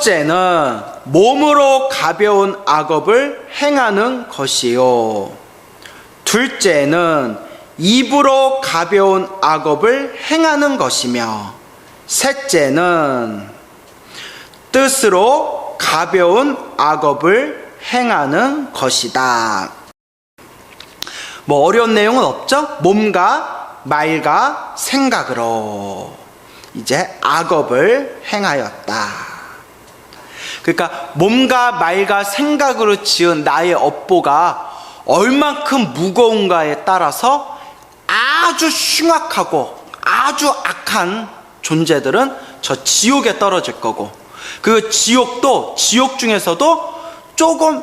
첫째는 몸으로 가벼운 악업을 행하는 것이요. 둘째는 입으로 가벼운 악업을 행하는 것이며, 셋째는 뜻으로 가벼운 악업을 행하는 것이다. 뭐 어려운 내용은 없죠? 몸과 말과 생각으로 이제 악업을 행하였다. 그러니까 몸과 말과 생각으로 지은 나의 업보가 얼만큼 무거운가에 따라서 아주 흉악하고 아주 악한 존재들은 저 지옥에 떨어질 거고, 그 지옥도 지옥 중에서도 조금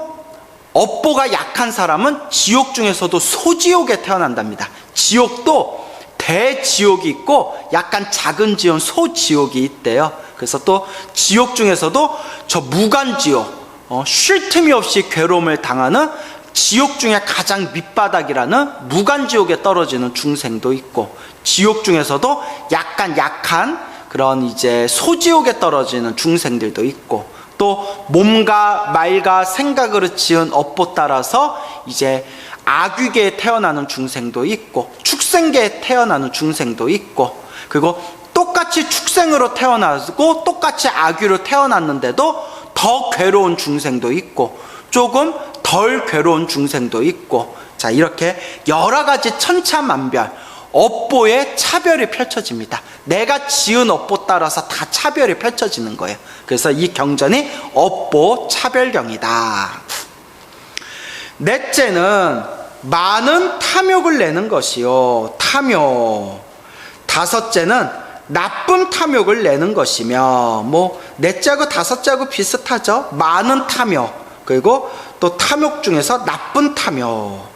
업보가 약한 사람은 지옥 중에서도 소지옥에 태어난답니다. 지옥도 대지옥이 있고 약간 작은 지옥, 소지옥이 있대요. 그래서 또 지옥 중에서도 저 무간지옥, 쉴 틈이 없이 괴로움을 당하는 지옥 중에 가장 밑바닥이라는 무간지옥에 떨어지는 중생도 있고, 지옥 중에서도 약간 약한 그런 이제 소지옥에 떨어지는 중생들도 있고, 또 몸과 말과 생각으로 지은 업보 따라서 이제 악귀계에 태어나는 중생도 있고, 축생계에 태어나는 중생도 있고, 그리고 똑같이 축생으로 태어나고 똑같이 악귀로 태어났는데도 더 괴로운 중생도 있고, 조금 덜 괴로운 중생도 있고, 자, 이렇게 여러 가지 천차만별 업보의 차별이 펼쳐집니다. 내가 지은 업보 따라서 다 차별이 펼쳐지는 거예요. 그래서 이 경전이 업보 차별경이다. 넷째는 많은 탐욕을 내는 것이요. 탐욕. 다섯째는 나쁜 탐욕을 내는 것이며, 뭐 넷째하고 다섯째하고 비슷하죠. 많은 탐욕, 그리고 또 탐욕 중에서 나쁜 탐욕.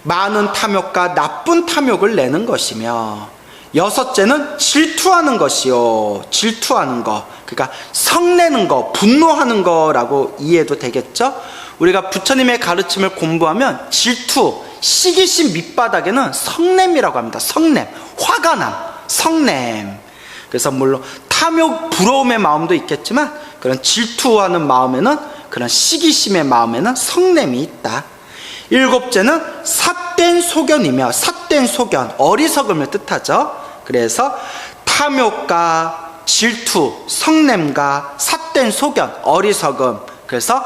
많은 탐욕과 나쁜 탐욕을 내는 것이며, 여섯째는 질투하는 것이요. 질투하는 거, 그러니까 성내는 거, 분노하는 거라고 이해도 되겠죠. 우리가 부처님의 가르침을 공부하면 질투, 시기심 밑바닥에는 성냄이라고 합니다. 성냄, 화가 남, 성냄. 그래서 물론 탐욕, 부러움의 마음도 있겠지만 그런 질투하는 마음에는, 그런 시기심의 마음에는 성냄이 있다. 일곱째는 삿된 소견이며, 삿된 소견, 어리석음을 뜻하죠. 그래서 탐욕과 질투, 성냄과 삿된 소견, 어리석음. 그래서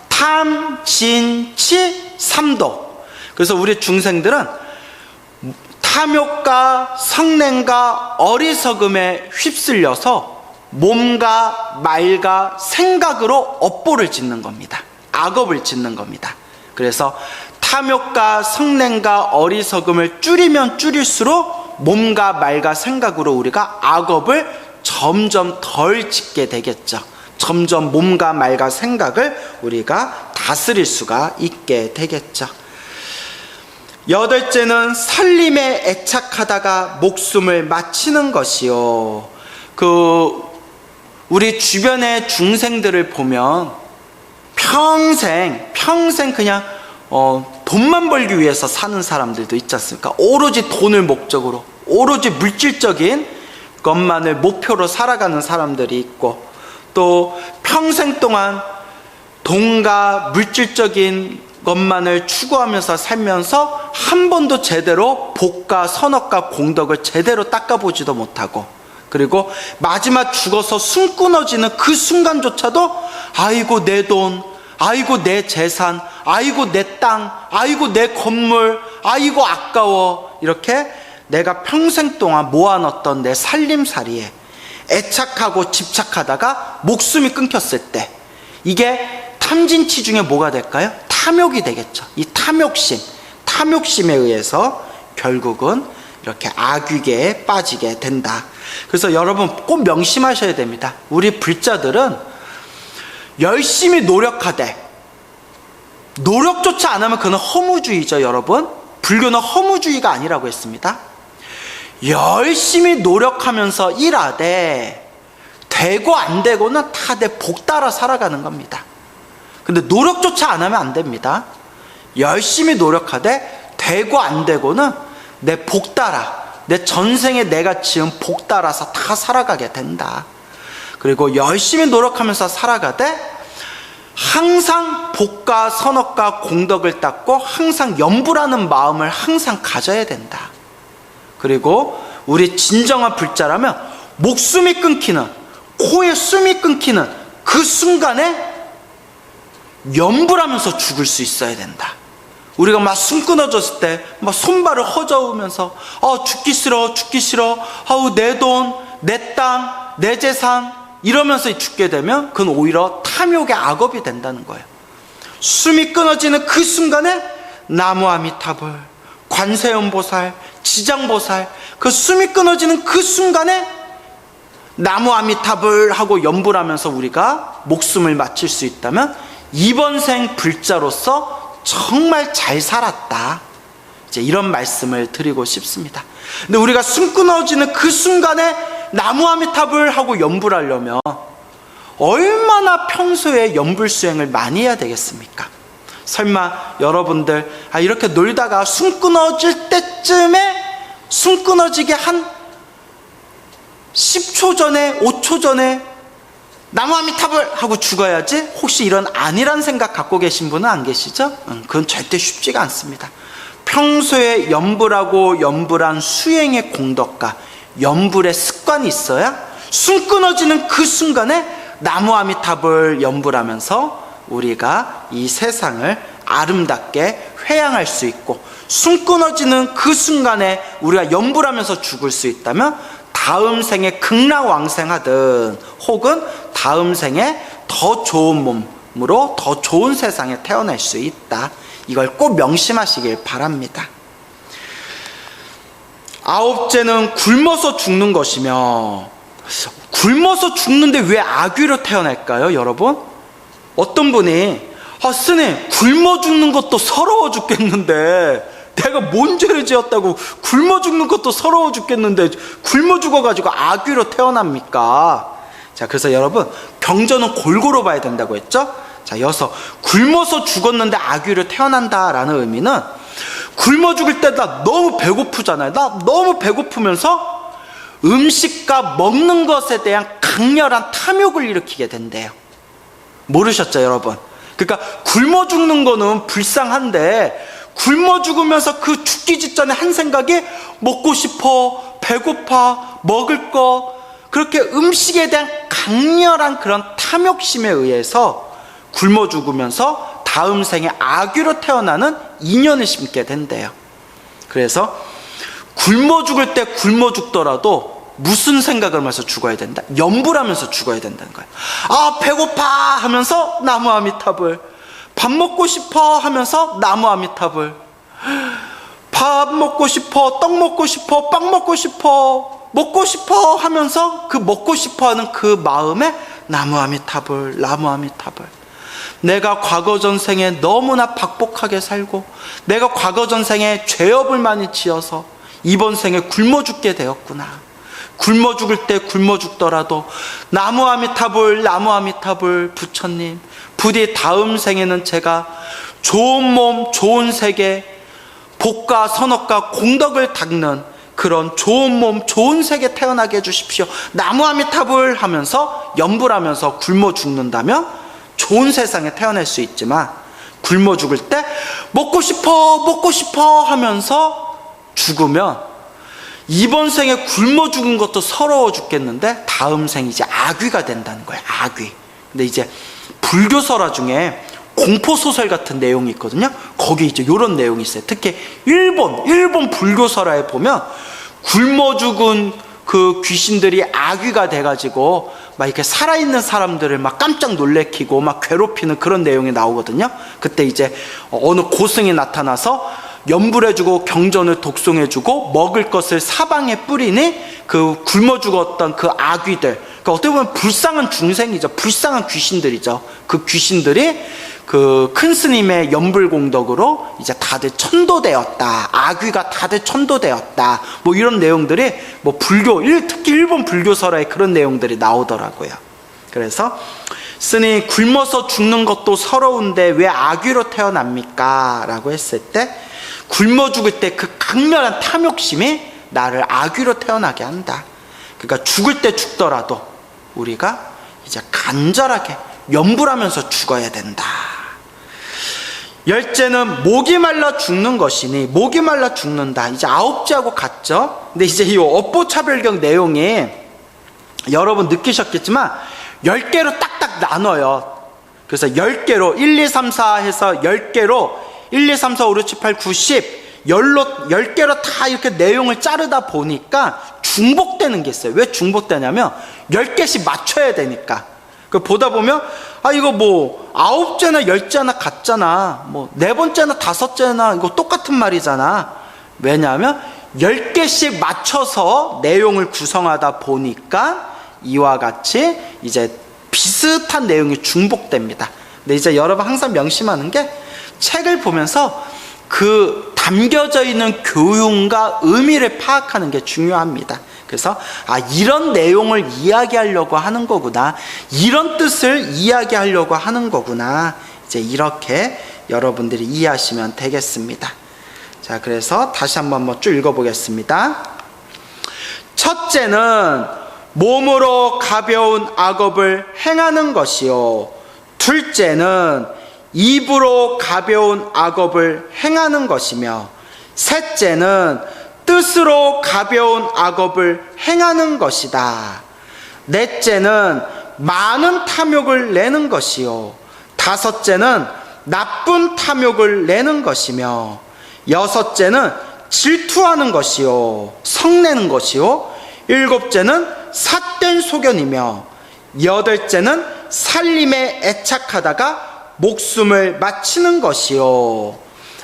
탐, 진, 치, 삼도. 그래서 우리 중생들은 탐욕과 성냄과 어리석음에 휩쓸려서 몸과 말과 생각으로 업보를 짓는 겁니다. 악업을 짓는 겁니다. 그래서 탐욕과 성냄과 어리석음을 줄이면 줄일수록 몸과 말과 생각으로 우리가 악업을 점점 덜 짓게 되겠죠. 점점 몸과 말과 생각을 우리가 다스릴 수가 있게 되겠죠. 여덟째는 살림에 애착하다가 목숨을 마치는 것이요. 우리 주변의 중생들을 보면 평생 그냥 돈만 벌기 위해서 사는 사람들도 있지 않습니까? 오로지 돈을 목적으로, 오로지 물질적인 것만을 목표로 살아가는 사람들이 있고, 또 평생 동안 돈과 물질적인 것만을 추구하면서 살면서 한 번도 제대로 복과 선업과 공덕을 제대로 닦아보지도 못하고, 그리고 마지막 죽어서 숨 끊어지는 그 순간조차도 아이고 내 돈, 아이고 내 재산, 아이고 내 땅, 아이고 내 건물, 아이고 아까워, 이렇게 내가 평생 동안 모아놨던 내 살림살이에 애착하고 집착하다가 목숨이 끊겼을 때, 이게 탐진치 중에 뭐가 될까요? 탐욕이 되겠죠. 이 탐욕심에 의해서 결국은 이렇게 악귀계에 빠지게 된다. 그래서 여러분 꼭 명심하셔야 됩니다. 우리 불자들은 열심히 노력하되 노력조차 안 하면 그는 허무주의죠. 여러분, 불교는 허무주의가 아니라고 했습니다. 열심히 노력하면서 일하되 되고 안 되고는 다 내 복 따라 살아가는 겁니다. 근데 노력조차 안 하면 안 됩니다. 열심히 노력하되 되고 안 되고는 내 복 따라, 내 전생에 내가 지은 복 따라서 다 살아가게 된다. 그리고 열심히 노력하면서 살아가되 항상 복과 선업과 공덕을 닦고 항상 염불하는 마음을 항상 가져야 된다. 그리고 우리 진정한 불자라면 목숨이 끊기는, 코에 숨이 끊기는 그 순간에 염불하면서 죽을 수 있어야 된다. 우리가 막 숨 끊어졌을 때 막 손발을 허저으면서 죽기 싫어, 죽기 싫어, 내 돈, 내 땅, 내 재산 이러면서 죽게 되면 그건 오히려 탐욕의 악업이 된다는 거예요. 숨이 끊어지는 그 순간에 나무아미타불, 관세음보살, 지장보살, 그 숨이 끊어지는 그 순간에 나무아미타불 하고 염불하면서 우리가 목숨을 마칠 수 있다면 이번 생 불자로서 정말 잘 살았다, 이제 이런 말씀을 드리고 싶습니다. 근데 우리가 숨 끊어지는 그 순간에 나무아미타불 하고 염불하려면 얼마나 평소에 염불 수행을 많이 해야 되겠습니까? 설마 여러분들 이렇게 놀다가 숨 끊어질 때쯤에 숨 끊어지게 한 10초 전에 5초 전에 나무아미타불 하고 죽어야지, 혹시 이런 아니란 생각 갖고 계신 분은 안 계시죠? 그건 절대 쉽지가 않습니다. 평소에 염불하고 염불한 수행의 공덕과 염불의 습관이 있어야 숨 끊어지는 그 순간에 나무아미타불 염불하면서 우리가 이 세상을 아름답게 회양할 수 있고, 숨 끊어지는 그 순간에 우리가 염불하면서 죽을 수 있다면 다음 생에 극락왕생하든 혹은 다음 생에 더 좋은 몸으로 더 좋은 세상에 태어날 수 있다. 이걸 꼭 명심하시길 바랍니다. 아홉째는 굶어서 죽는 것이며, 굶어서 죽는데 왜 아귀로 태어날까요, 여러분? 어떤 분이 스님, 굶어 죽는 것도 서러워 죽겠는데 내가 뭔 죄를 지었다고 굶어 죽는 것도 서러워 죽겠는데 굶어 죽어가지고 아귀로 태어납니까? 자, 그래서 여러분, 경전은 골고루 봐야 된다고 했죠? 자, 여기서 굶어서 죽었는데 아귀로 태어난다라는 의미는, 굶어 죽을 때 나 너무 배고프잖아요. 나 너무 배고프면서 음식과 먹는 것에 대한 강렬한 탐욕을 일으키게 된대요. 모르셨죠, 여러분? 그러니까 굶어 죽는 거는 불쌍한데 굶어 죽으면서 그 죽기 직전에 한 생각이 먹고 싶어, 배고파, 먹을 거, 그렇게 음식에 대한 강렬한 그런 탐욕심에 의해서 굶어 죽으면서 다음 생에 아귀로 태어나는 인연을 심게 된대요. 그래서 굶어 죽을 때 굶어 죽더라도 무슨 생각을 하면서 죽어야 된다? 염불하면서 죽어야 된다는 거예요. 배고파 하면서 나무아미타불, 밥 먹고 싶어 하면서 나무아미타불, 밥 먹고 싶어, 떡 먹고 싶어, 빵 먹고 싶어 하면서 그 먹고 싶어 하는 그 마음에 나무아미타불, 나무아미타불. 내가 과거 전생에 너무나 박복하게 살고 내가 과거 전생에 죄업을 많이 지어서 이번 생에 굶어 죽게 되었구나. 굶어 죽을 때 굶어 죽더라도 나무아미타불, 나무아미타불, 부처님, 부디 다음 생에는 제가 좋은 몸, 좋은 세계, 복과 선업과 공덕을 닦는 그런 좋은 몸, 좋은 세계 태어나게 해주십시오. 나무아미타불 하면서 염불하면서 굶어 죽는다면 좋은 세상에 태어날 수 있지만, 굶어 죽을 때 먹고 싶어 하면서 죽으면 이번 생에 굶어 죽은 것도 서러워 죽겠는데 다음 생이 이제 아귀가 된다는 거예요. 아귀. 근데 이제 불교설화 중에 공포소설 같은 내용이 있거든요. 거기 이제 이런 내용이 있어요. 특히 일본 불교설화에 보면 굶어 죽은 그 귀신들이 아귀가 돼가지고 막 이렇게 살아있는 사람들을 막 깜짝 놀래키고 막 괴롭히는 그런 내용이 나오거든요. 그때 이제 어느 고승이 나타나서 염불해주고 경전을 독송해주고 먹을 것을 사방에 뿌리니 그 굶어 죽었던 그 아귀들, 그러니까 어떻게 보면 불쌍한 중생이죠. 불쌍한 귀신들이죠. 그 귀신들이 그 큰 스님의 염불공덕으로 이제 다들 천도되었다. 아귀가 다들 천도되었다. 뭐 이런 내용들이 뭐 특히 일본 불교설화에 그런 내용들이 나오더라고요. 그래서 스님, 굶어서 죽는 것도 서러운데 왜 아귀로 태어납니까? 라고 했을 때, 굶어 죽을 때 그 강렬한 탐욕심이 나를 아귀로 태어나게 한다. 그러니까 죽을 때 죽더라도 우리가 이제 간절하게 염불하면서 죽어야 된다. 열째는 목이 말라 죽는 것이니, 목이 말라 죽는다. 이제 아홉째하고 같죠? 근데 이제 이 업보차별경 내용이 여러분 느끼셨겠지만 10개로 딱딱 나눠요. 그래서 10개로 1, 2, 3, 4 해서 10개로 1, 2, 3, 4, 5, 6, 7, 8, 9, 10 10개로 다 이렇게 내용을 자르다 보니까 중복되는 게 있어요. 왜 중복되냐면 10개씩 맞춰야 되니까. 그 보다 보면 이거 뭐 9째나 10째나 같잖아, 뭐 4번째나 5째나 이거 똑같은 말이잖아. 왜냐하면 10개씩 맞춰서 내용을 구성하다 보니까 이와 같이 이제 비슷한 내용이 중복됩니다. 근데 이제 여러분 항상 명심하는 게, 책을 보면서 그 담겨져 있는 교훈과 의미를 파악하는 게 중요합니다. 그래서 이런 내용을 이야기하려고 하는 거구나, 이런 뜻을 이야기하려고 하는 거구나, 이제 이렇게 여러분들이 이해하시면 되겠습니다. 자, 그래서 다시 한번 쭉 읽어보겠습니다. 첫째는 몸으로 가벼운 악업을 행하는 것이요, 둘째는 입으로 가벼운 악업을 행하는 것이며, 셋째는 뜻으로 가벼운 악업을 행하는 것이다. 넷째는 많은 탐욕을 내는 것이요, 다섯째는 나쁜 탐욕을 내는 것이며, 여섯째는 질투하는 것이요, 성내는 것이요, 일곱째는 삿된 소견이며, 여덟째는 살림에 애착하다가 목숨을 마치는 것이요,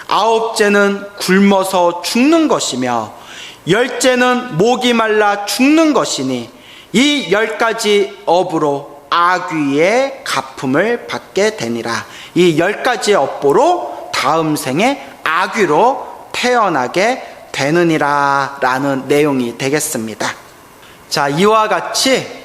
아홉째는 굶어서 죽는 것이며, 열째는 목이 말라 죽는 것이니, 이 10가지 업으로 악귀의 갚음을 받게 되니라. 이 10가지의 업보로 다음 생에 악귀로 태어나게 되느니라 라는 내용이 되겠습니다. 자, 이와 같이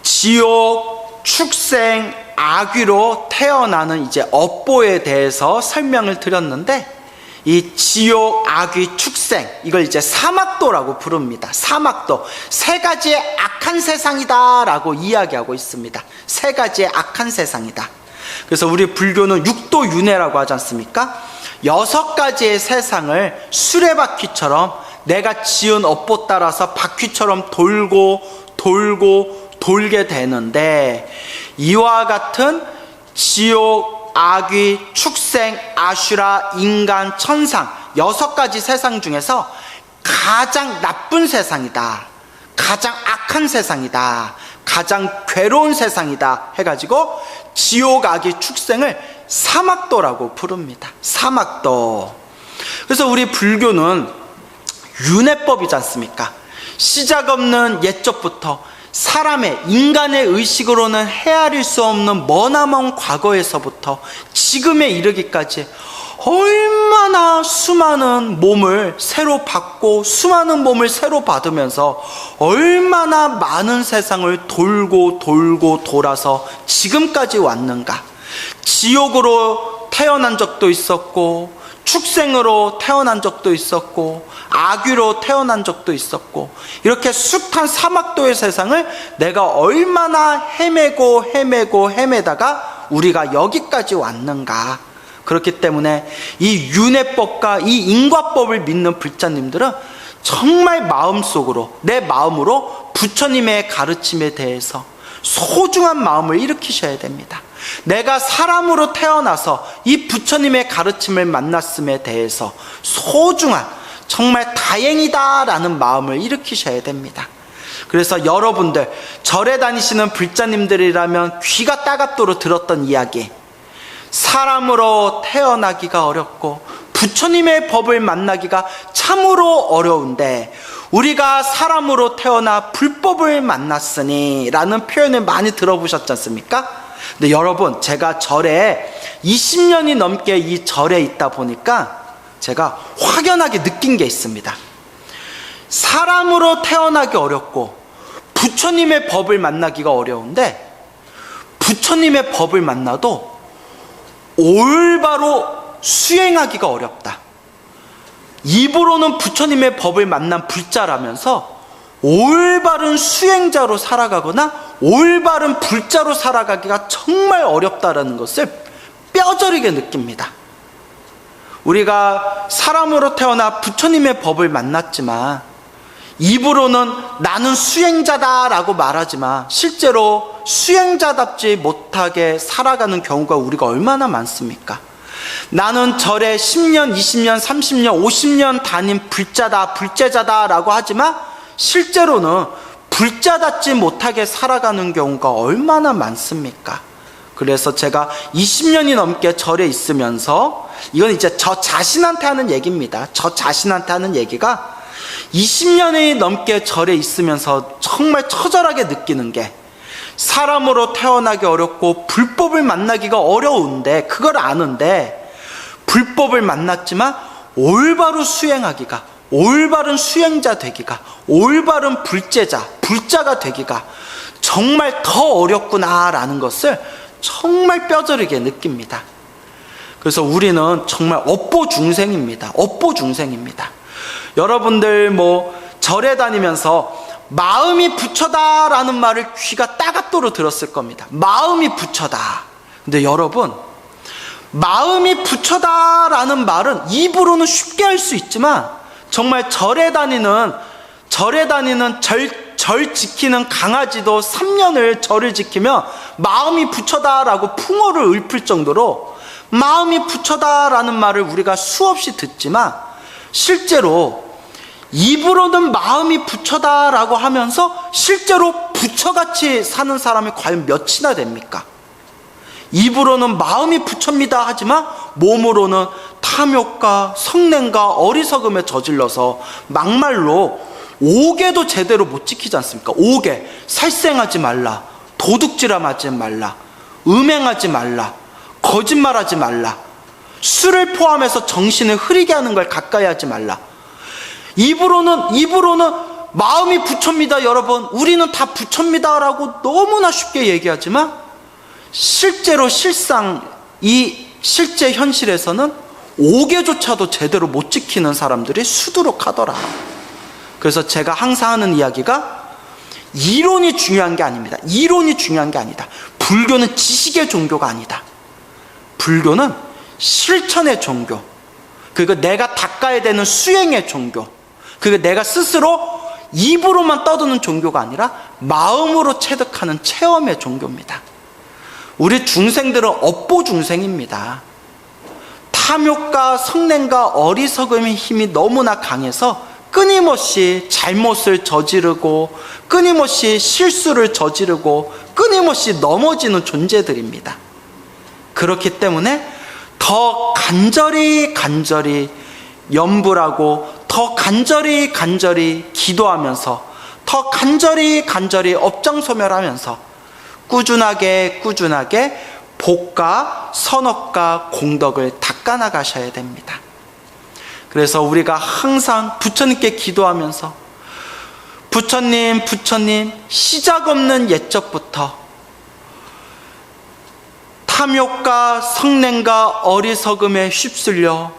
지옥, 축생, 악귀로 태어나는 이제 업보에 대해서 설명을 드렸는데, 이 지옥, 악귀, 축생, 이걸 이제 사막도라고 부릅니다. 사막도, 3가지의 악한 세상이다 라고 이야기하고 있습니다. 3가지의 악한 세상이다. 그래서 우리 불교는 육도윤회라고 하지 않습니까? 6가지의 세상을 수레바퀴처럼 내가 지은 업보 따라서 바퀴처럼 돌게 되는데, 이와 같은 지옥, 악귀, 축생, 아슈라, 인간, 천상 6가지 세상 중에서 가장 나쁜 세상이다, 가장 악한 세상이다, 가장 괴로운 세상이다 해가지고 지옥, 악귀, 축생을 사막도라고 부릅니다. 사막도. 그래서 우리 불교는 윤회법이지 않습니까? 시작 없는 옛적부터 사람의, 인간의 의식으로는 헤아릴 수 없는 머나먼 과거에서부터 지금에 이르기까지 얼마나 수많은 몸을 새로 받고 수많은 몸을 새로 받으면서 얼마나 많은 세상을 돌고 돌아서 지금까지 왔는가. 지옥으로 태어난 적도 있었고, 축생으로 태어난 적도 있었고, 악귀로 태어난 적도 있었고, 이렇게 숱한 사막도의 세상을 내가 얼마나 헤매다가 우리가 여기까지 왔는가. 그렇기 때문에 이 윤회법과 이 인과법을 믿는 불자님들은 정말 마음속으로, 내 마음으로 부처님의 가르침에 대해서 소중한 마음을 일으키셔야 됩니다. 내가 사람으로 태어나서 이 부처님의 가르침을 만났음에 대해서 소중한, 정말 다행이다 라는 마음을 일으키셔야 됩니다. 그래서 여러분들, 절에 다니시는 불자님들이라면 귀가 따갑도록 들었던 이야기, 사람으로 태어나기가 어렵고 부처님의 법을 만나기가 참으로 어려운데 우리가 사람으로 태어나 불법을 만났으니 라는 표현을 많이 들어보셨지 않습니까? 근데 여러분, 제가 절에 20년이 넘게 이 절에 있다 보니까 제가 확연하게 느낀 게 있습니다. 사람으로 태어나기 어렵고 부처님의 법을 만나기가 어려운데, 부처님의 법을 만나도 올바로 수행하기가 어렵다. 입으로는 부처님의 법을 만난 불자라면서 올바른 수행자로 살아가거나 올바른 불자로 살아가기가 정말 어렵다라는 것을 뼈저리게 느낍니다. 우리가 사람으로 태어나 부처님의 법을 만났지만 입으로는 나는 수행자다라고 말하지만 실제로 수행자답지 못하게 살아가는 경우가 우리가 얼마나 많습니까? 나는 절에 10년, 20년, 30년, 50년 다닌 불자다, 불제자다라고 하지만 실제로는 불자답지 못하게 살아가는 경우가 얼마나 많습니까? 그래서 제가 20년이 넘게 절에 있으면서, 이건 이제 저 자신한테 하는 얘기입니다. 저 자신한테 하는 얘기가 20년이 넘게 절에 있으면서 정말 처절하게 느끼는 게, 사람으로 태어나기 어렵고 불법을 만나기가 어려운데, 그걸 아는데 불법을 만났지만 올바로 수행하기가, 올바른 수행자 되기가, 올바른 불제자, 불자가 되기가 정말 더 어렵구나라는 것을 정말 뼈저리게 느낍니다. 그래서 우리는 정말 업보 중생입니다. 업보 중생입니다. 여러분들 절에 다니면서 마음이 부처다라는 말을 귀가 따갑도록 들었을 겁니다. 마음이 부처다. 근데 여러분, 마음이 부처다라는 말은 입으로는 쉽게 할 수 있지만 정말 절에 다니는 절 지키는 강아지도 3년을 절을 지키며 마음이 부처다라고 풍어를 읊을 정도로 마음이 부처다라는 말을 우리가 수없이 듣지만 실제로 입으로는 마음이 부처다라고 하면서 실제로 부처같이 사는 사람이 과연 몇이나 됩니까? 입으로는 마음이 부처입니다 하지만 몸으로는 탐욕과 성냄과 어리석음에 저질러서 막말로 5개도 제대로 못 지키지 않습니까? 5개. 살생하지 말라, 도둑질하지 말라, 음행하지 말라, 거짓말하지 말라, 술을 포함해서 정신을 흐리게 하는 걸 가까이 하지 말라. 입으로는 마음이 부처입니다 여러분, 우리는 다 부처입니다 라고 너무나 쉽게 얘기하지만 실제로 실제 현실에서는 5개조차도 제대로 못 지키는 사람들이 수두룩하더라. 그래서 제가 항상 하는 이야기가 이론이 중요한 게 아닙니다. 이론이 중요한 게 아니다. 불교는 지식의 종교가 아니다. 불교는 실천의 종교, 그리고 내가 닦아야 되는 수행의 종교, 그리고 내가 스스로 입으로만 떠드는 종교가 아니라 마음으로 체득하는 체험의 종교입니다. 우리 중생들은 업보 중생입니다. 탐욕과 성냄과 어리석음의 힘이 너무나 강해서 끊임없이 잘못을 저지르고 끊임없이 실수를 저지르고 끊임없이 넘어지는 존재들입니다. 그렇기 때문에 더 간절히 염불하고 더 간절히 기도하면서 더 간절히 업장소멸하면서 꾸준하게 복과 선업과 공덕을 닦아나가셔야 됩니다. 그래서 우리가 항상 부처님께 기도하면서 부처님 시작 없는 옛적부터 탐욕과 성냄과 어리석음에 휩쓸려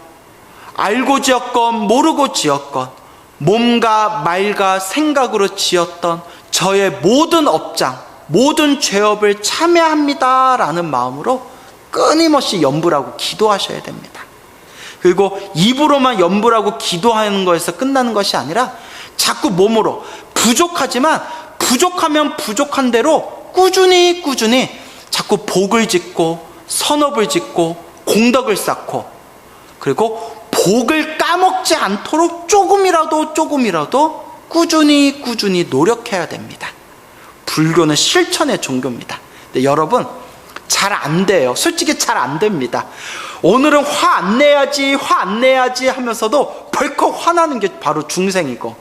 알고 지었건 모르고 지었건 몸과 말과 생각으로 지었던 저의 모든 업장, 모든 죄업을 참회합니다라는 마음으로 끊임없이 염불하고 기도하셔야 됩니다. 그리고 입으로만 염불하고 기도하는 것에서 끝나는 것이 아니라 자꾸 몸으로 부족하지만 부족하면 부족한 대로 꾸준히 자꾸 복을 짓고 선업을 짓고 공덕을 쌓고, 그리고 복을 까먹지 않도록 조금이라도 꾸준히 노력해야 됩니다. 불교는 실천의 종교입니다. 근데 여러분 잘 안 돼요. 솔직히 잘 안 됩니다. 오늘은 화 안 내야지 하면서도 벌컥 화나는 게 바로 중생이고,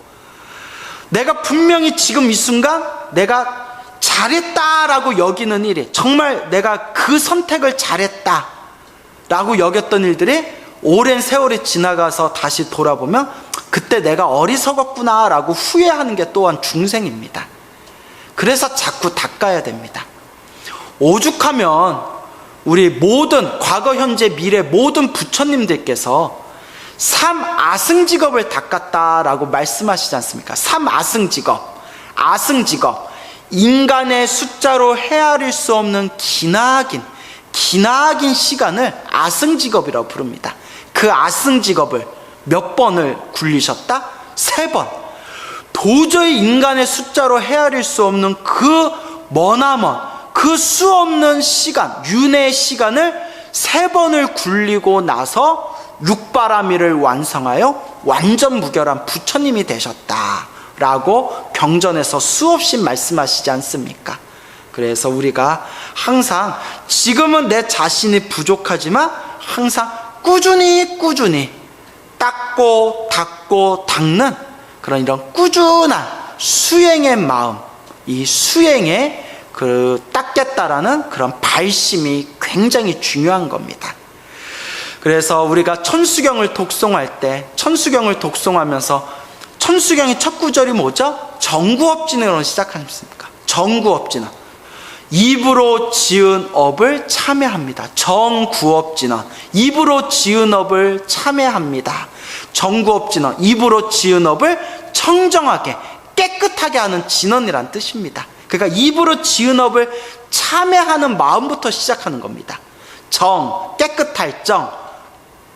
내가 분명히 지금 이 순간 내가 잘했다라고 여기는 일이, 정말 내가 그 선택을 잘했다라고 여겼던 일들이 오랜 세월이 지나가서 다시 돌아보면 그때 내가 어리석었구나라고 후회하는 게 또한 중생입니다. 그래서 자꾸 닦아야 됩니다. 오죽하면 우리 모든 과거 현재 미래 모든 부처님들께서 삼아승직업을 닦았다라고 말씀하시지 않습니까? 삼아승직업, 아승직업, 인간의 숫자로 헤아릴 수 없는 기나긴 시간을 아승직업이라고 부릅니다. 그 아승직업을 몇 번을 굴리셨다? 3번. 도저히 인간의 숫자로 헤아릴 수 없는 그 머나먼 그 수 없는 시간, 윤회의 시간을 3번을 굴리고 나서 육바라밀을 완성하여 완전 무결한 부처님이 되셨다라고 경전에서 수없이 말씀하시지 않습니까? 그래서 우리가 항상 지금은 내 자신이 부족하지만 항상 꾸준히 닦고 닦고 닦는 그런 이런 꾸준한 수행의 마음, 이 수행에 닦겠다라는 그런 발심이 굉장히 중요한 겁니다. 그래서 우리가 천수경을 독송할 때, 천수경을 독송하면서 천수경의 첫 구절이 뭐죠? 정구업진으로 시작하십니까? 정구업진언. 입으로 지은 업을 참회합니다. 정구업진언. 입으로 지은 업을 참회합니다. 정구업진언. 입으로 지은 업을 청정하게 깨끗하게 하는 진언이란 뜻입니다. 그러니까 입으로 지은 업을 참회하는 마음부터 시작하는 겁니다. 정, 깨끗할 정.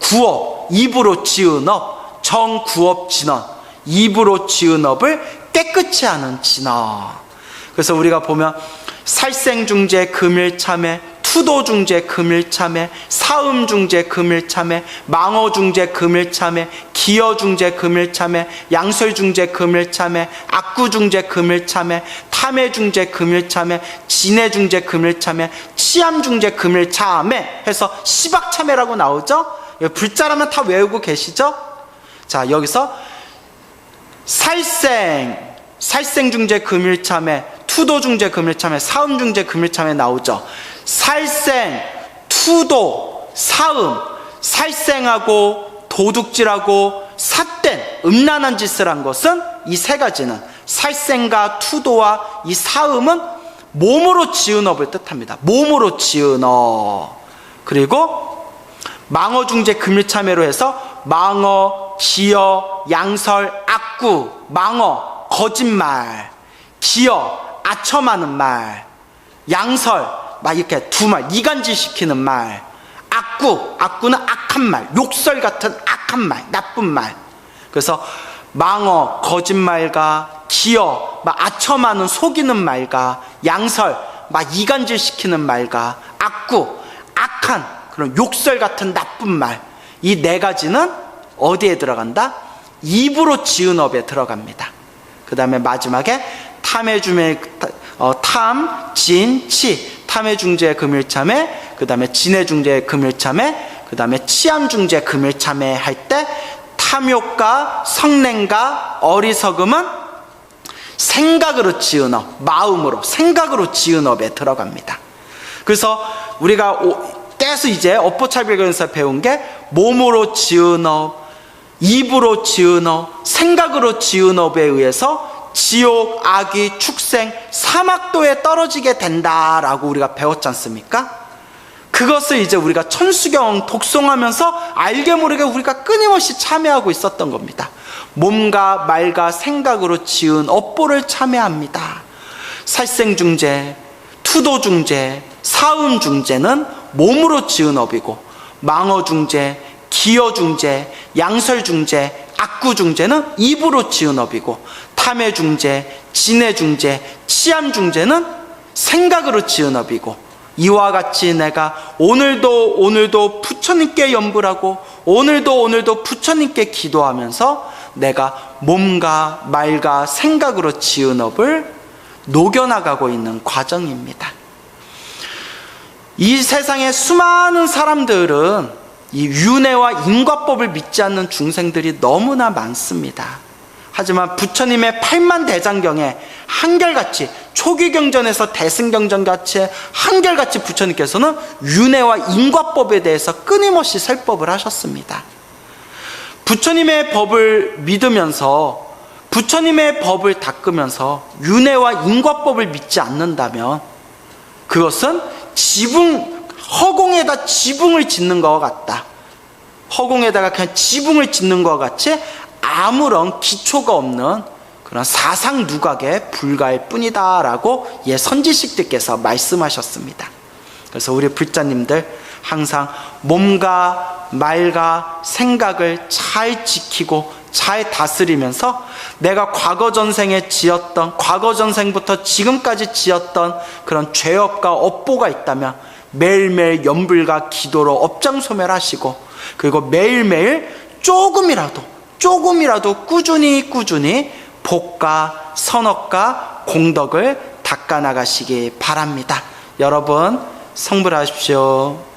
구업, 입으로 지은 업. 정구업 진언. 입으로 지은 업을 깨끗이 하는 진언. 그래서 우리가 보면 살생중재 금일참회, 투도중재 금일참회, 사음중재 금일참회, 망어중재 금일참회, 기여중재 금일참회, 양설중재 금일참회, 악구중재 금일참회, 탐해중재 금일참회, 진해중재 금일참회, 치암중재 금일참회 해서 시박참회라고 나오죠? 불자라면 다 외우고 계시죠? 자, 여기서 살생중재 금일참회, 투도중재 금일참회, 사음중재 금일참회 나오죠. 살생, 투도, 사음, 살생하고 도둑질하고 삿된 음란한 짓을 한 것은 이 3가지는 살생과 투도와 이 사음은 몸으로 지은 업을 뜻합니다. 몸으로 지은 업. 그리고 망어중재 금일참회로 해서 망어, 기여, 양설, 악구, 망어, 거짓말, 기여, 아첨하는 말, 양설, 막 이렇게 2말, 이간질시키는 말, 악구는 악한 말, 욕설 같은 악한 말, 나쁜 말. 그래서 망어, 거짓말과 기여, 막 아첨하는 속이는 말과 양설, 막 이간질시키는 말과 악구, 악한 그런 욕설 같은 나쁜 말. 이 4가지는 어디에 들어간다? 입으로 지은 업에 들어갑니다. 그 다음에 마지막에 탐해중재, 탐, 진, 치. 탐해중재 금일참회, 그 다음에 진해중재 금일참회, 그 다음에 치암중재 금일참회 할 때 탐욕과 성냉과 어리석음은 생각으로 지은 업, 마음으로 생각으로 지은 업에 들어갑니다. 그래서 우리가 계속 이제 업보찰별견에서 배운 게 몸으로 지은 업, 입으로 지은 업, 생각으로 지은 업에 의해서 지옥, 악귀, 축생, 사막도에 떨어지게 된다라고 우리가 배웠지 않습니까? 그것을 이제 우리가 천수경 독송하면서 알게 모르게 우리가 끊임없이 참회하고 있었던 겁니다. 몸과 말과 생각으로 지은 업보를 참회합니다. 살생중재, 투도중재, 사음중재는 몸으로 지은 업이고, 망어중재, 기여중재, 양설중재, 악구중재는 입으로 지은 업이고, 탐해중재, 진해중재, 치암중재는 생각으로 지은 업이고, 이와 같이 내가 오늘도 부처님께 염불하고 오늘도 부처님께 기도하면서 내가 몸과 말과 생각으로 지은 업을 녹여나가고 있는 과정입니다. 이 세상에 수많은 사람들은 이 윤회와 인과법을 믿지 않는 중생들이 너무나 많습니다. 하지만 부처님의 8만 대장경에 한결같이 초기경전에서 대승경전같이 한결같이 부처님께서는 윤회와 인과법에 대해서 끊임없이 설법을 하셨습니다. 부처님의 법을 믿으면서 부처님의 법을 닦으면서 윤회와 인과법을 믿지 않는다면 그것은 허공에다 지붕을 짓는 것과 같다. 허공에다가 그냥 지붕을 짓는 것과 같이 아무런 기초가 없는 그런 사상 누각에 불과할 뿐이다 라고 선지식들께서 말씀하셨습니다. 그래서 우리 불자님들 항상 몸과 말과 생각을 잘 지키고 잘 다스리면서 내가 과거 전생부터 지금까지 지었던 그런 죄업과 업보가 있다면 매일매일 염불과 기도로 업장소멸하시고, 그리고 매일매일 조금이라도 꾸준히 복과 선업과 공덕을 닦아나가시기 바랍니다. 여러분 성불하십시오.